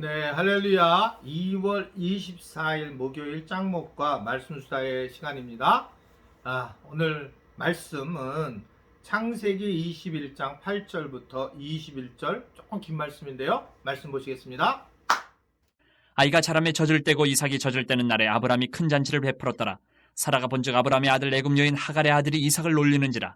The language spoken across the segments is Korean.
네, 할렐루야. 2월 24일 목요일 짱목과 말씀 수다의 시간입니다. 오늘 말씀은 창세기 21장 8절부터 21절, 조금 긴 말씀인데요. 말씀 보시겠습니다. 아이가 자라매 젖을 떼고 이삭이 젖을 떼는 날에 아브라함이 큰 잔치를 베풀었더라. 사라가 본즉 아브라함의 아들 애굽 여인 하갈의 아들이 이삭을 놀리는지라.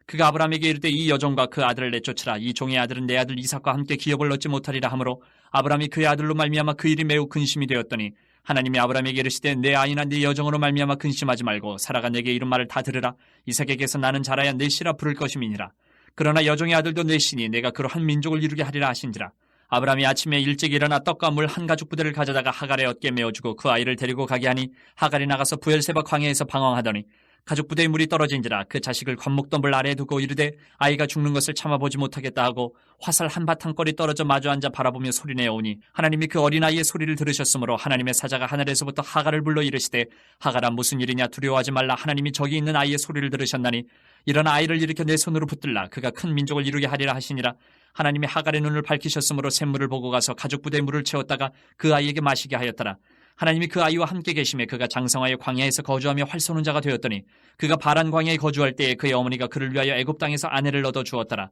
그가 아브라함에게 이르되 이 여종과 그 아들을 내쫓으라. 이 종의 아들은 내 아들 이삭과 함께 기업을 얻지 못하리라 하므로 아브라함이 그의 아들로 말미암아 그 일이 매우 근심이 되었더니 하나님이 아브라함에게 이르시되 내 아이나 네 여종으로 말미암아 근심하지 말고 사라가 내게 이른 말을 다 들으라. 이삭에게서 나는 자라야 내 씨라 부를 것임이니라. 그러나 여종의 아들도 내 씨니 내가 그로 한 민족을 이루게 하리라 하신지라. 아브라함이 아침에 일찍 일어나 떡과 물 한 가죽 부대를 가져다가 하갈의 어깨에 메어주고 그 아이를 데리고 가게 하니 하갈이 나가서 부엘세바 광야에서 방황하더니 가죽 부대에 물이 떨어진지라. 그 자식을 관목덤불 아래에 두고 이르되 아이가 죽는 것을 참아보지 못하겠다 하고 화살 한 바탕거리 떨어져 마주 앉아 바라보며 소리내어 오니 하나님이 그 어린아이의 소리를 들으셨으므로 하나님의 사자가 하늘에서부터 하갈을 불러 이르시되 하갈아 무슨 일이냐 두려워하지 말라. 하나님이 저기 있는 아이의 소리를 들으셨나니 일어나 아이를 일으켜 내 손으로 붙들라. 그가 큰 민족을 이루게 하리라 하시니라. 하나님이 하갈의 눈을 밝히셨으므로 샘물을 보고 가서 가죽 부대에 물을 채웠다가 그 아이에게 마시게 하였더라. 하나님이 그 아이와 함께 계심에 그가 장성하여 광야에서 거주하며 활 쏘는 자가 되었더니 그가 바란 광야에 거주할 때에 그의 어머니가 그를 위하여 애굽 땅에서 아내를 얻어 주었더라.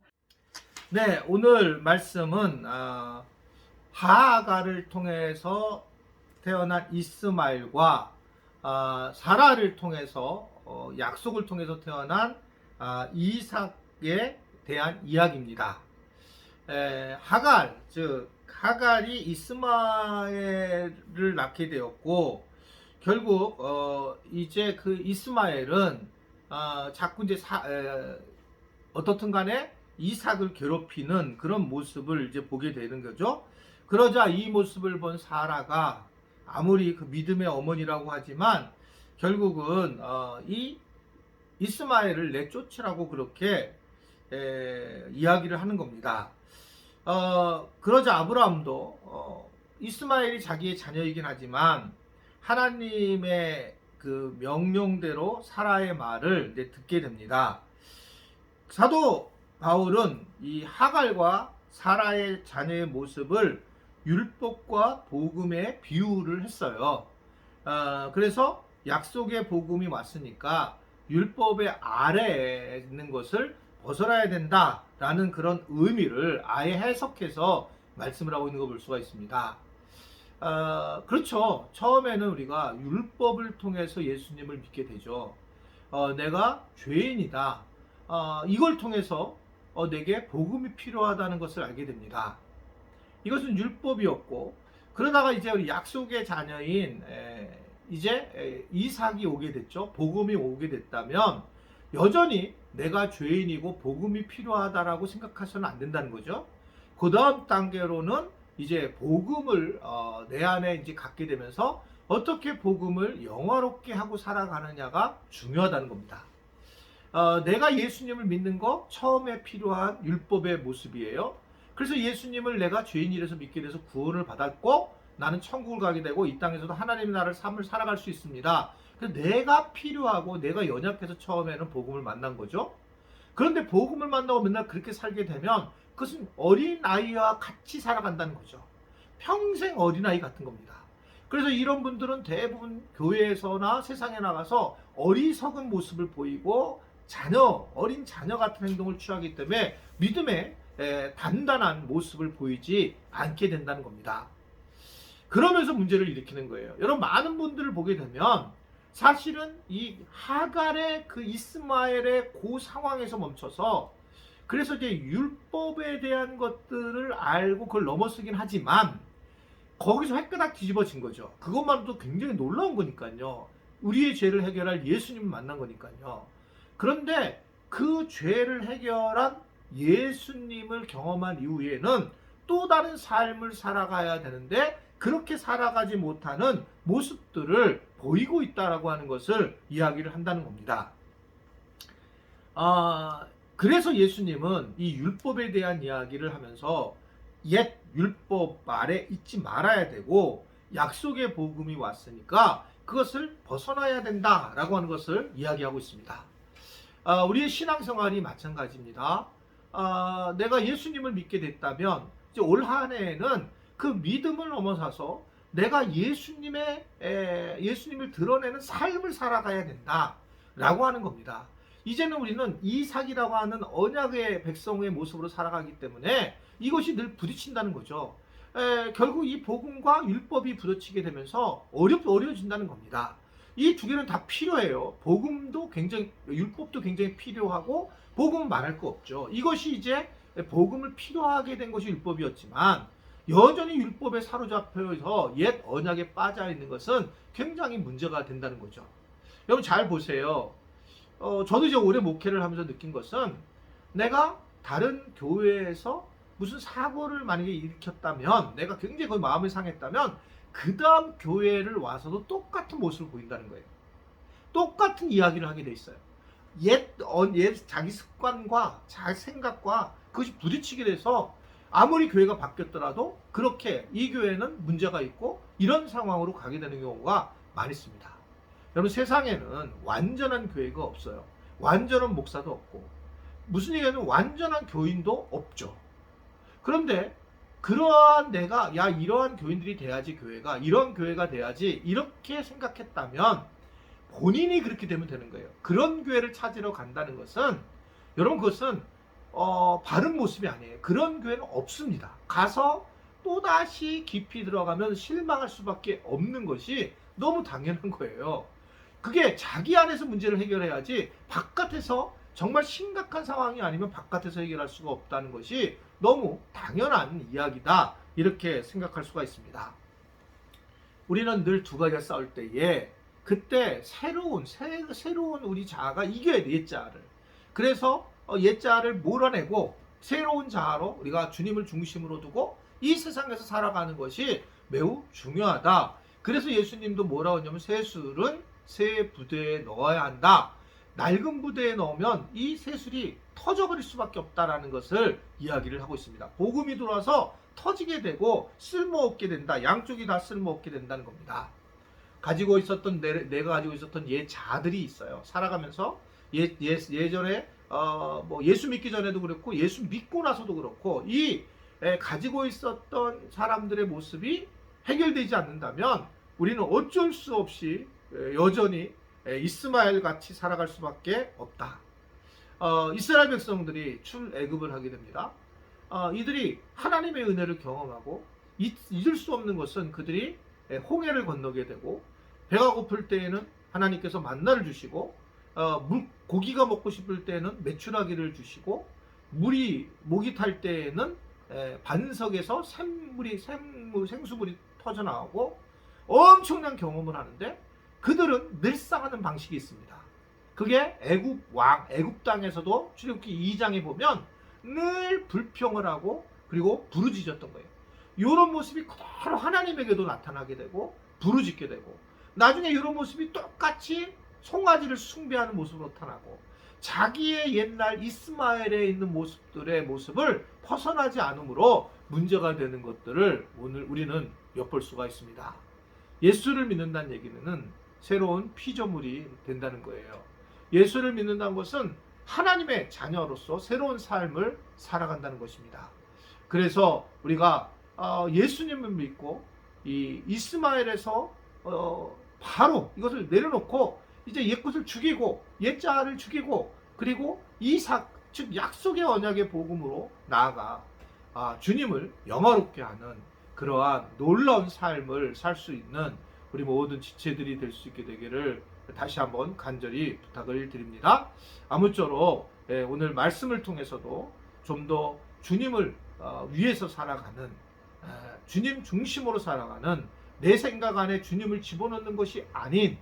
네, 오늘 말씀은 하갈을 통해서 태어난 이스마엘과 사라를 통해서 약속을 통해서 태어난 이삭에 대한 이야기입니다. 하갈, 즉 하갈이 이스마엘을 낳게 되었고 결국 이제 그 이스마엘은 자꾸 이제 어떻든 간에 이삭을 괴롭히는 그런 모습을 이제 보게 되는 거죠. 그러자 이 모습을 본 사라가 아무리 그 믿음의 어머니라고 하지만 결국은 이 이스마엘을 내쫓으라고 그렇게 이야기를 하는 겁니다. 그러자 아브라함도 이스마엘이 자기의 자녀이긴 하지만 하나님의 그 명령대로 사라의 말을 이제 듣게 됩니다. 사도 바울은 이 하갈과 사라의 자녀의 모습을 율법과 복음에 비유를 했어요. 그래서 약속의 복음이 왔으니까 율법의 아래에 있는 것을 벗어나야 된다라는 그런 의미를 아예 해석해서 말씀을 하고 있는 걸 볼 수가 있습니다. 그렇죠. 처음에는 우리가 율법을 통해서 예수님을 믿게 되죠. 내가 죄인이다. 이걸 통해서 내게 복음이 필요하다는 것을 알게 됩니다. 이것은 율법이었고 그러다가 이제 우리 약속의 자녀인 이제 이삭이 오게 됐죠. 복음이 오게 됐다면 여전히 내가 죄인이고 복음이 필요하다라고 생각하셔는 안 된다는 거죠. 그 다음 단계로는 이제 복음을 내 안에 이제 갖게 되면서 어떻게 복음을 영화롭게 하고 살아가느냐가 중요하다는 겁니다. 내가 예수님을 믿는 거 처음에 필요한 율법의 모습이에요. 그래서 예수님을 내가 죄인이라서 믿게 돼서 구원을 받았고 나는 천국을 가게 되고 이 땅에서도 하나님의 나라를 삶을 살아갈 수 있습니다. 내가 필요하고 내가 연약해서 처음에는 복음을 만난 거죠. 그런데 복음을 만나고 맨날 그렇게 살게 되면 그것은 어린아이와 같이 살아간다는 거죠. 평생 어린아이 같은 겁니다. 그래서 이런 분들은 대부분 교회에서나 세상에 나가서 어리석은 모습을 보이고 어린 자녀 같은 행동을 취하기 때문에 믿음의 단단한 모습을 보이지 않게 된다는 겁니다. 그러면서 문제를 일으키는 거예요. 여러분 많은 분들을 보게 되면 사실은 이 하갈의 그 이스마엘의 그 상황에서 멈춰서 그래서 이제 율법에 대한 것들을 알고 그걸 넘어서긴 하지만 거기서 획가닥 뒤집어진 거죠. 그것만으로도 굉장히 놀라운 거니까요. 우리의 죄를 해결할 예수님을 만난 거니까요. 그런데 그 죄를 해결한 예수님을 경험한 이후에는 또 다른 삶을 살아가야 되는데 그렇게 살아가지 못하는 모습들을 보이고 있다라고 하는 것을 이야기를 한다는 겁니다. 그래서 예수님은 이 율법에 대한 이야기를 하면서 옛 율법 아래 있지 말아야 되고 약속의 복음이 왔으니까 그것을 벗어나야 된다라고 하는 것을 이야기하고 있습니다. 우리의 신앙생활이 마찬가지입니다. 내가 예수님을 믿게 됐다면 이제 올 한 해에는 그 믿음을 넘어서서 내가 예수님을 드러내는 삶을 살아가야 된다라고 하는 겁니다. 이제는 우리는 이삭이라고 하는 언약의 백성의 모습으로 살아가기 때문에 이것이 늘 부딪힌다는 거죠. 결국 이 복음과 율법이 부딪히게 되면서 어려워진다는 겁니다. 이 두 개는 다 필요해요. 율법도 굉장히 필요하고 복음은 말할 거 없죠. 이것이 이제 복음을 필요하게 된 것이 율법이었지만 여전히 율법에 사로잡혀서 옛 언약에 빠져 있는 것은 굉장히 문제가 된다는 거죠. 여러분 잘 보세요. 저도 이제 오래 목회를 하면서 느낀 것은 내가 다른 교회에서 무슨 사고를 만약에 일으켰다면, 내가 굉장히 거의 마음이 상했다면 그 다음 교회를 와서도 똑같은 모습을 보인다는 거예요. 똑같은 이야기를 하게 돼 있어요. 옛 자기 습관과 자기 생각과 그것이 부딪히게 돼서 아무리 교회가 바뀌었더라도 그렇게 이 교회는 문제가 있고 이런 상황으로 가게 되는 경우가 많이 있습니다. 여러분 세상에는 완전한 교회가 없어요. 완전한 목사도 없고 무슨 얘기냐면 완전한 교인도 없죠. 그런데 그러한 내가 이러한 교인들이 돼야지 교회가 이런 교회가 돼야지 이렇게 생각했다면 본인이 그렇게 되면 되는 거예요. 그런 교회를 찾으러 간다는 것은 여러분 그것은 바른 모습이 아니에요. 그런 교회는 없습니다. 가서 또다시 깊이 들어가면 실망할 수밖에 없는 것이 너무 당연한 거예요. 그게 자기 안에서 문제를 해결해야지 바깥에서 정말 심각한 상황이 아니면 바깥에서 해결할 수가 없다는 것이 너무 당연한 이야기다 이렇게 생각할 수가 있습니다. 우리는 늘 두 가지가 싸울 때에 그때 새로운 우리 자아가 이겨야 돼, 옛 자아를. 그래서 옛 자아를 몰아내고 새로운 자아로 우리가 주님을 중심으로 두고 이 세상에서 살아가는 것이 매우 중요하다. 그래서 예수님도 뭐라고 했냐면 새술은 새 부대에 넣어야 한다. 낡은 부대에 넣으면 이 새술이 터져버릴 수밖에 없다라는 것을 이야기를 하고 있습니다. 복음이 들어와서 터지게 되고 쓸모없게 된다. 양쪽이 다 쓸모없게 된다는 겁니다. 내가 가지고 있었던 옛 자아들이 있어요. 살아가면서 예전에 예수 믿기 전에도 그렇고 예수 믿고 나서도 그렇고 가지고 있었던 사람들의 모습이 해결되지 않는다면 우리는 어쩔 수 없이 여전히 이스마엘 같이 살아갈 수밖에 없다. 이스라엘 백성들이 출애굽을 하게 됩니다. 이들이 하나님의 은혜를 경험하고 잊을 수 없는 것은 그들이 홍해를 건너게 되고 배가 고플 때에는 하나님께서 만나를 주시고 고기가 먹고 싶을 때에는 메추라기를 주시고 목이 탈 때에는 반석에서 생수물이 터져나오고 엄청난 경험을 하는데 그들은 늘상 하는 방식이 있습니다. 그게 애굽 땅에서도 출애굽기 2장에 보면 늘 불평을 하고 그리고 부르짖었던 거예요. 이런 모습이 그대로 하나님에게도 나타나게 되고 부르짖게 되고 나중에 이런 모습이 똑같이 송아지를 숭배하는 모습으로 나타나고 자기의 옛날 이스마엘에 있는 모습을 벗어나지 않으므로 문제가 되는 것들을 오늘 우리는 엿볼 수가 있습니다. 예수를 믿는다는 얘기는 새로운 피조물이 된다는 거예요. 예수를 믿는다는 것은 하나님의 자녀로서 새로운 삶을 살아간다는 것입니다. 그래서 우리가 예수님을 믿고 이 이스마엘에서 바로 이것을 내려놓고 이제 옛것을 죽이고 옛자를 죽이고 그리고 이삭 즉 약속의 언약의 복음으로 나아가 주님을 영화롭게 하는 그러한 놀라운 삶을 살 수 있는 우리 모든 지체들이 될 수 있게 되기를 다시 한번 간절히 부탁을 드립니다. 아무쪼록 오늘 말씀을 통해서도 좀 더 주님을 위해서 살아가는 주님 중심으로 살아가는 내 생각 안에 주님을 집어넣는 것이 아닌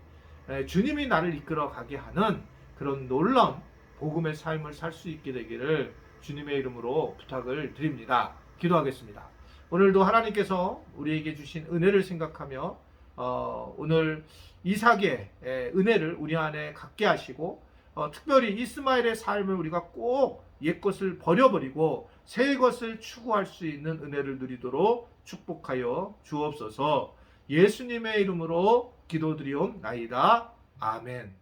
주님이 나를 이끌어가게 하는 그런 놀라운 복음의 삶을 살 수 있게 되기를 주님의 이름으로 부탁을 드립니다. 기도하겠습니다. 오늘도 하나님께서 우리에게 주신 은혜를 생각하며 오늘 이삭의 은혜를 우리 안에 갖게 하시고 특별히 이스마엘의 삶을 우리가 꼭 옛것을 버려버리고 새 것을 추구할 수 있는 은혜를 누리도록 축복하여 주옵소서. 예수님의 이름으로 기도드리옵나이다. 아멘.